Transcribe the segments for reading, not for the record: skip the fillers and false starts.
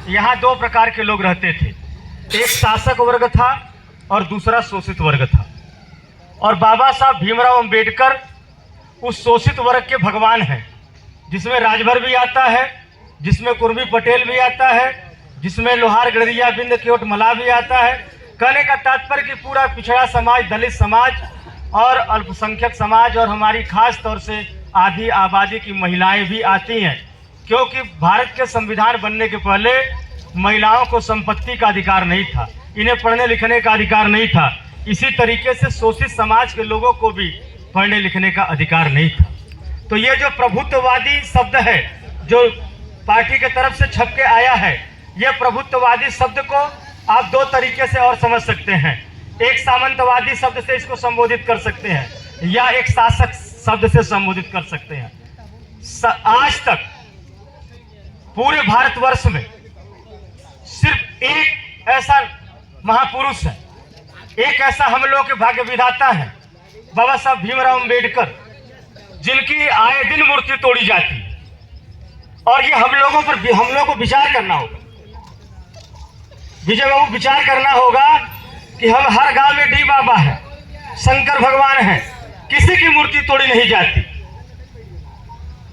यहाँ दो प्रकार के लोग रहते थे, एक शासक वर्ग था और दूसरा शोषित वर्ग था। और बाबा साहब भीमराव अंबेडकर उस शोषित वर्ग के भगवान हैं, जिसमें राजभर भी आता है, जिसमें कुर्मी पटेल भी आता है, जिसमें लोहार गड़रिया बिंद केवट मला भी आता है। कहने का तात्पर्य कि पूरा पिछड़ा समाज, दलित समाज और अल्पसंख्यक समाज और हमारी खास तौर से आधी आबादी की महिलाएं भी आती हैं, क्योंकि भारत के संविधान बनने के पहले महिलाओं को संपत्ति का अधिकार नहीं था, इन्हें पढ़ने लिखने का अधिकार नहीं था। इसी तरीके से शोषित समाज के लोगों को भी पढ़ने लिखने का अधिकार नहीं था। तो ये जो प्रभुत्ववादी शब्द है जो पार्टी के तरफ से छप के आया है, ये प्रभुत्ववादी शब्द को आप दो तरीके से और समझ सकते हैं। एक सामंतवादी शब्द से इसको संबोधित कर सकते हैं या एक शासक शब्द से संबोधित कर सकते हैं। आज तक पूरे भारतवर्ष में सिर्फ एक ऐसा महापुरुष है, एक ऐसा हम लोग के भाग्य विधाता है, बाबा साहब भीमराव अंबेडकर, जिनकी आए दिन मूर्ति तोड़ी जाती है। और ये हम लोगों को विचार करना होगा, विजय बाबू, विचार करना होगा कि हम हर गांव में डी बाबा है, शंकर भगवान है, किसी की मूर्ति तोड़ी नहीं जाती,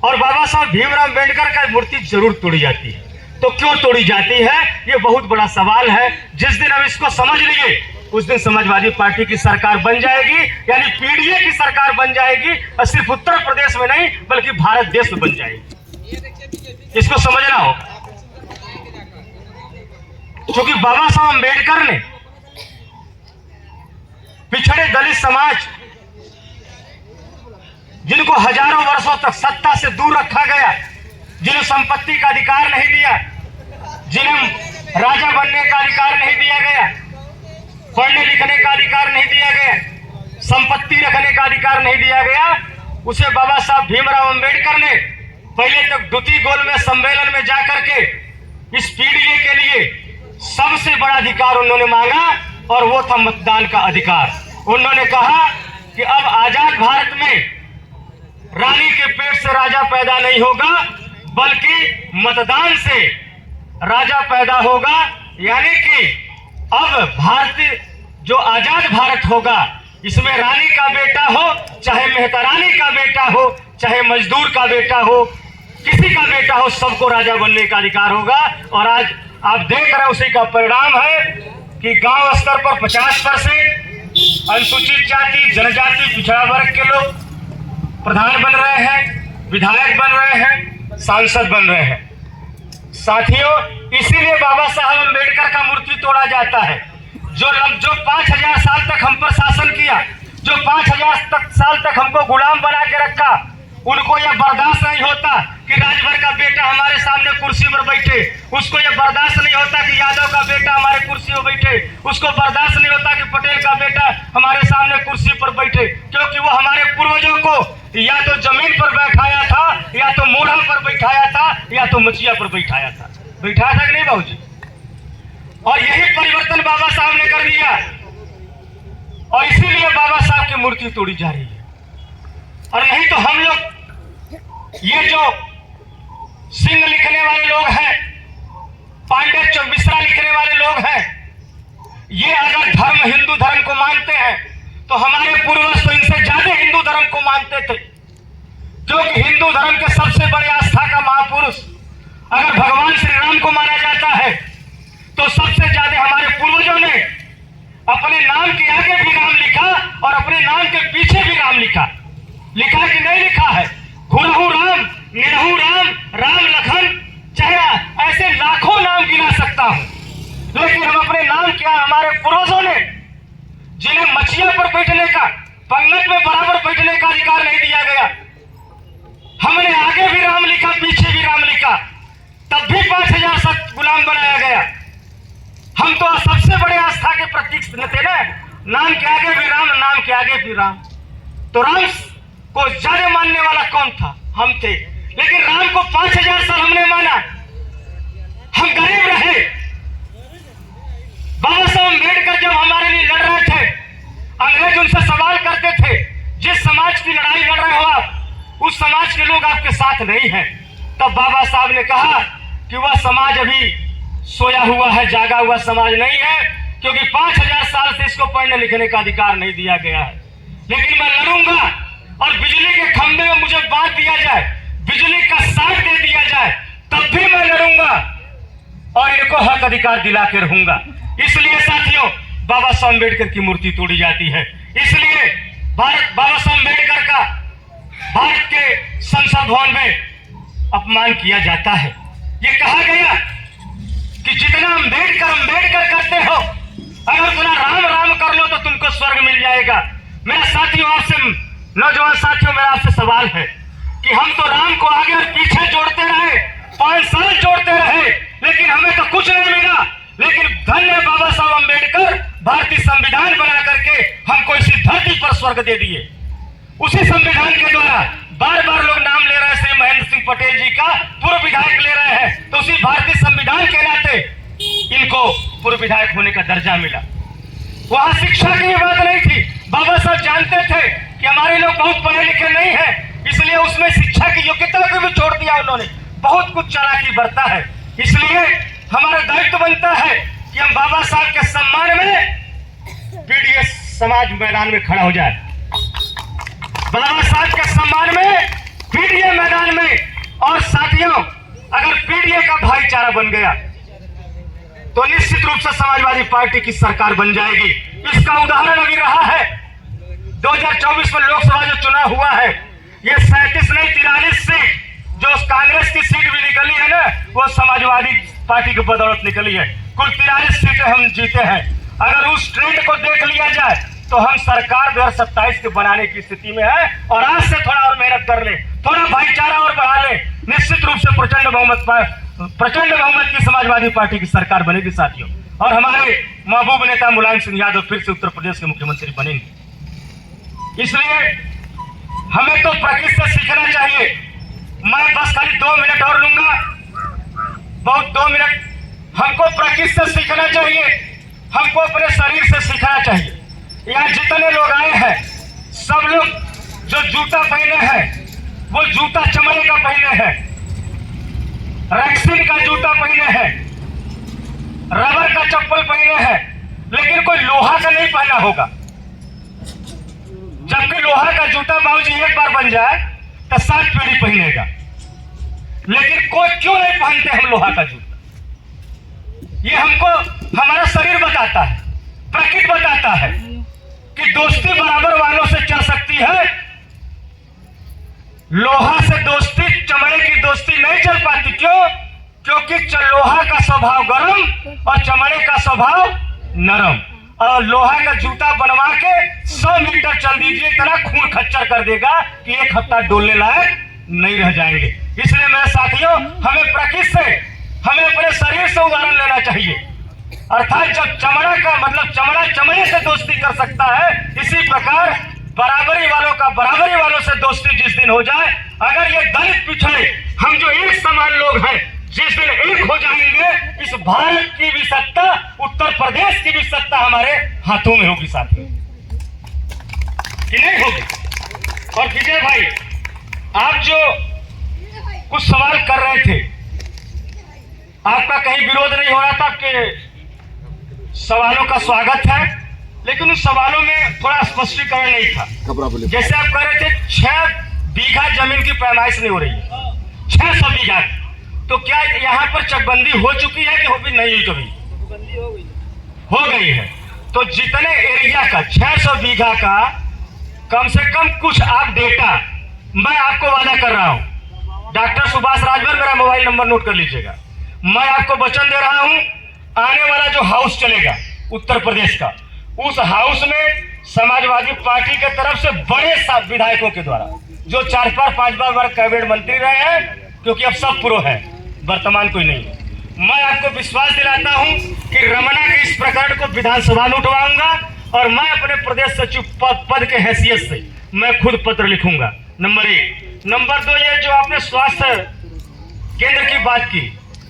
और बाबा साहब भीमराव अंबेडकर का मूर्ति जरूर तोड़ी जाती है। तो क्यों तोड़ी जाती है, ये बहुत बड़ा सवाल है। जिस दिन हम इसको समझ लिए उस दिन समाजवादी पार्टी की सरकार बन जाएगी, यानी पीडीए की सरकार बन जाएगी, और सिर्फ उत्तर प्रदेश में नहीं बल्कि भारत देश में बन जाएगी। इसको समझना होगा, क्योंकि बाबा साहब अंबेडकर ने पिछड़े दलित समाज, जिनको हजारों वर्षों तक सत्ता से दूर रखा गया, जिन्हें संपत्ति का अधिकार नहीं दिया, जिन्हें राजा बनने का अधिकार नहीं दिया गया, पढ़ने लिखने का अधिकार नहीं दिया गया, संपत्ति रखने का अधिकार नहीं दिया गया, उसे बाबा साहब भीमराव अंबेडकर ने पहले तक द्वितीय गोल में सम्मेलन में जाकर के इस पीडीए के लिए सबसे बड़ा अधिकार उन्होंने मांगा, और वो था मतदान का अधिकार। उन्होंने कहा कि अब आजाद भारत में रानी के पेट से राजा पैदा नहीं होगा, बल्कि मतदान से राजा पैदा होगा। यानी कि अब भारतीय जो आजाद भारत होगा, इसमें रानी का बेटा हो, चाहे मेहतरानी का बेटा हो, चाहे मजदूर का बेटा हो, किसी का बेटा हो, सबको राजा बनने का अधिकार होगा। और आज आप देख रहे हैं उसी का परिणाम है कि गांव स्तर पर 50% अनुसूचित जाति, जनजाति, पिछड़ा वर्ग के लोग प्रधान बन रहे हैं, विधायक बन रहे हैं, सांसद बन रहे हैं। साथियों, इसीलिए बाबा साहब अंबेडकर का मूर्ति तोड़ा जाता है। जो 5000 साल तक हम पर शासन किया, जो 5000 साल तक हमको गुलाम बना के रखा, उनको यह बर्दाश्त नहीं होता कि राजभर का बेटा हमारे सामने कुर्सी पर बैठे, उसको यह बर्दाश्त नहीं होता कि यादव का बेटा हमारे कुर्सी पर बैठे, उसको बर्दाश्त नहीं होता कि पटेल का बेटा हमारे सामने कुर्सी पर बैठे, क्योंकि वो हमारे पूर्वजों को या तो जमीन पर बैठाया था, या तो मोढ़ा पर बैठाया था, या तो मचिया पर बैठाया था। बैठाया था कि नहीं बाबूजी? और यही परिवर्तन बाबा साहब ने कर दिया, और इसीलिए बाबा साहब की मूर्ति तोड़ी जा रही है। और नहीं तो हम लोग, ये जो सिंह लिखने वाले लोग हैं, पांडे मिश्रा लिखने वाले लोग हैं, ये अगर धर्म हिंदू धर्म को मानते हैं तो हमारे पूर्वज तो इनसे ज्यादा हिंदू धर्म को मानते थे, क्योंकि हिंदू धर्म के सबसे बड़े आस्था का महापुरुष अगर भगवान श्री राम को माना जाता है, तो सबसे ज्यादा हमारे पूर्वजों ने अपने नाम के आगे भी राम लिखा और अपने नाम के पीछे भी राम लिखा। लिखा कि नहीं लिखा है? घुरहु राम, निरहु राम, राम लखन, चाहे ऐसे लाखों नाम गिना सकता हूं, लेकिन हम अपने नाम क्या, हमारे पूर्वजों ने जिन्हें मछिया पर बैठने का, पंगत में बराबर बैठने का अधिकार नहीं दिया गया, हमने आगे भी राम लिखा, पीछे भी राम लिखा, तब भी 5000 गुलाम बनाया गया। हम तो सबसे बड़े आस्था के प्रतीक थे ना, नाम के आगे भी राम, नाम के आगे भी राम। तो राम को ज्यादा मानने वाला कौन था? हम थे। लेकिन राम को 5000 साल हमने माना, हम गरीब रहे। बाबा साहब अम्बेडकर जब हमारे लिए लड़ रहे थे, अंग्रेज उनसे सवाल करते थे, जिस समाज की लड़ाई लड़ रहे हो आप, उस समाज के लोग आपके साथ नहीं हैं। तब बाबा साहब ने कहा कि वह समाज अभी सोया हुआ है, जागा हुआ समाज नहीं है, क्योंकि 5000 साल से इसको पढ़ने लिखने का अधिकार नहीं दिया गया है। लेकिन मैं लड़ूंगा और बिजली के खंभे में मुझे बांध दिया जाए, बिजली का साथ दे दिया जाए, तब भी मैं लड़ूंगा और इनको हक अधिकार दिला के रहूंगा। इसलिए साथियों, बाबा साहब अम्बेडकर की मूर्ति तोड़ी जाती है, इसलिए बाबा साहब अम्बेडकर का भारत के संसद भवन में अपमान किया जाता है। ये कहा गया कि जितना अम्बेडकर करते हो, अगर उतना राम राम कर लो तो तुमको स्वर्ग मिल जाएगा। मेरे साथियों, आपसे नौजवान साथियों, मेरा आपसे सवाल है कि हम तो राम को आगे और पीछे जोड़ते रहे, 5 साल जोड़ते रहे, लेकिन हमें तो कुछ नहीं मिला। लेकिन धन्य बाबा साहब अम्बेडकर भारतीय संविधान बना करके हमको इसी धरती पर स्वर्ग दे दिए। उसी संविधान के द्वारा बार बार लोग नाम ले रहे हैं, श्री महेंद्र सिंह पटेल जी का पूर्व विधायक ले रहे हैं, तो उसी भारतीय संविधान के नाते इनको पूर्व विधायक होने का दर्जा मिला। वहां शिक्षा की बात नहीं थी। बाबा साहब जानते थे कि हमारे लोग बहुत पढ़े लिखे नहीं है, इसलिए उसमें शिक्षा की योग्यता को भी छोड़ दिया उन्होंने। बहुत कुछ चालाकी बरता है, इसलिए हमारा दायित्व बनता है कि हम बाबा साहब के सम्मान में पीडीएस समाज मैदान में खड़ा हो जाए, बाबा साहब के सम्मान में पीडीए मैदान में। और साथियों, अगर पीडीए का भाईचारा बन गया तो निश्चित रूप से समाजवादी पार्टी की सरकार बन जाएगी। इसका उदाहरण अभी रहा है 2024 में लोकसभा जो चुनाव हुआ है, ये 37 नहीं 43 सीट जो कांग्रेस की सीट भी निकली है ना, वो समाजवादी पार्टी की बदौलत निकली है। कुल 43 सीटें हम जीते हैं। अगर उस ट्रेंड को देख लिया जाए तो हम सरकार 2027 के बनाने की स्थिति में है, और आज से थोड़ा और मेहनत कर ले, थोड़ा भाईचारा और बढ़ा ले, निश्चित रूप से प्रचंड बहुमत की समाजवादी पार्टी की सरकार बनेगी साथियों। और हमारे महबूब नेता मुलायम सिंह यादव फिर से उत्तर प्रदेश के मुख्यमंत्री बनेंगे। इसलिए हमें तो प्रकृति से सीखना चाहिए। मैं बस खाली 2 मिनट और लूंगा, बहुत 2 मिनट। हमको प्रकृति से सीखना चाहिए, हमको अपने शरीर से सीखना चाहिए। यहाँ जितने लोग आए हैं, सब लोग जो जूता पहने हैं वो जूता चमड़े का पहने हैं, रैक्सीन का जूता पहने हैं, रबर का चप्पल पहने हैं, लेकिन कोई लोहा का नहीं पहना होगा। जबकि लोहा का जूता बाबूजी एक बार बन जाए तो 7 पीढ़ी पहनेगा, लेकिन कोई क्यों नहीं पहनते हम लोहा का जूता? ये हमको हमारा शरीर बताता है, प्रकृति बताता है कि दोस्ती बराबर वालों से चल सकती है। लोहा से दोस्ती, चमड़े की दोस्ती नहीं चल पाती। क्यों? क्योंकि लोहा का स्वभाव गर्म और चमड़े का स्वभाव नरम। और लोहा का जूता बनवा के 100 मीटर चल दीजिए, इतना खून खच्चर कर देगा कि 1 हफ्ता डोलने लायक नहीं रह जाएंगे। इसलिए मेरे साथियों, हमें प्रकृति से, हमें अपने शरीर से उदाहरण लेना चाहिए। अर्थात जब चमड़ा का मतलब चमड़ा चमड़े से दोस्ती कर सकता है, इसी प्रकार बराबरी वालों से दोस्ती जिस दिन हो जाए, अगर ये दलित पिछड़े हम जो एक समान लोग हैं, जिस दिन एक हो जाएंगे, इस भारत की भी सत्ता, उत्तर प्रदेश की भी सत्ता हमारे हाथों में होगी साथियों, कि नहीं होगी? और विजय भाई, आप जो कुछ सवाल कर रहे थे, आपका कहीं विरोध नहीं हो रहा था कि सवालों का स्वागत है, लेकिन उस सवालों में थोड़ा स्पष्टीकरण नहीं था। जैसे आप कह रहे थे 6 बीघा जमीन की पैमाइश नहीं हो रही है, 600 बीघा, तो क्या यहाँ पर चकबंदी हो चुकी है कि हो भी नहीं? कभी हो गई है। तो जितने एरिया का 600 बीघा का कम से कम कुछ आप डेटा, मैं आपको वादा कर रहा हूं, डॉक्टर सुभाष राजभर, मेरा मोबाइल नंबर नोट कर लीजिएगा। मैं आपको वचन दे रहा हूं, आने वाला जो हाउस चलेगा उत्तर प्रदेश का, उस हाउस में समाजवादी पार्टी के तरफ से बड़े विधायकों के द्वारा, जो 4 बार 5 बार कैबिनेट मंत्री रहे हैं, क्योंकि अब सब प्रो है, वर्तमान कोई नहीं है, मैं आपको विश्वास दिलाता हूं कि रमना के इस प्रकरण को विधानसभा में उठवाऊंगा, और मैं अपने प्रदेश सचिव पद के हैसियत से मैं खुद पत्र लिखूंगा। नंबर 1। नंबर 2, ये जो आपने स्वास्थ्य केंद्र की बात की,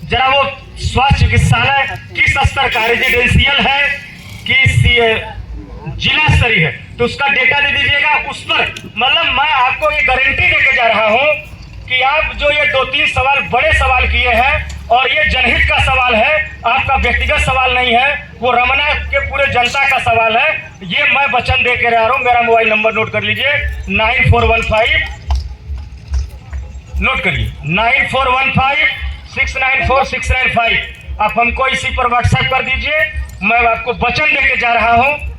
जरा वो स्वास्थ्य चिकित्सालय किस स्तर का, रेजिडेंशियल है कि जिला स्तरीय है, तो उसका डेटा दे दीजिएगा। उस पर मतलब मैं आपको ये गारंटी देके जा रहा हूं कि आप जो ये 2-3 सवाल बड़े सवाल किए हैं, और ये जनहित का सवाल है, आपका व्यक्तिगत सवाल नहीं है, वो रमना के पूरे जनता का सवाल है। ये मैं वचन दे के रह रहा हूं। मेरा मोबाइल नंबर नोट कर लीजिए, 9415, नोट करिए 9415694695। आप हमको इसी पर व्हाट्सएप कर दीजिए। मैं आपको वचन दे के जा रहा हूं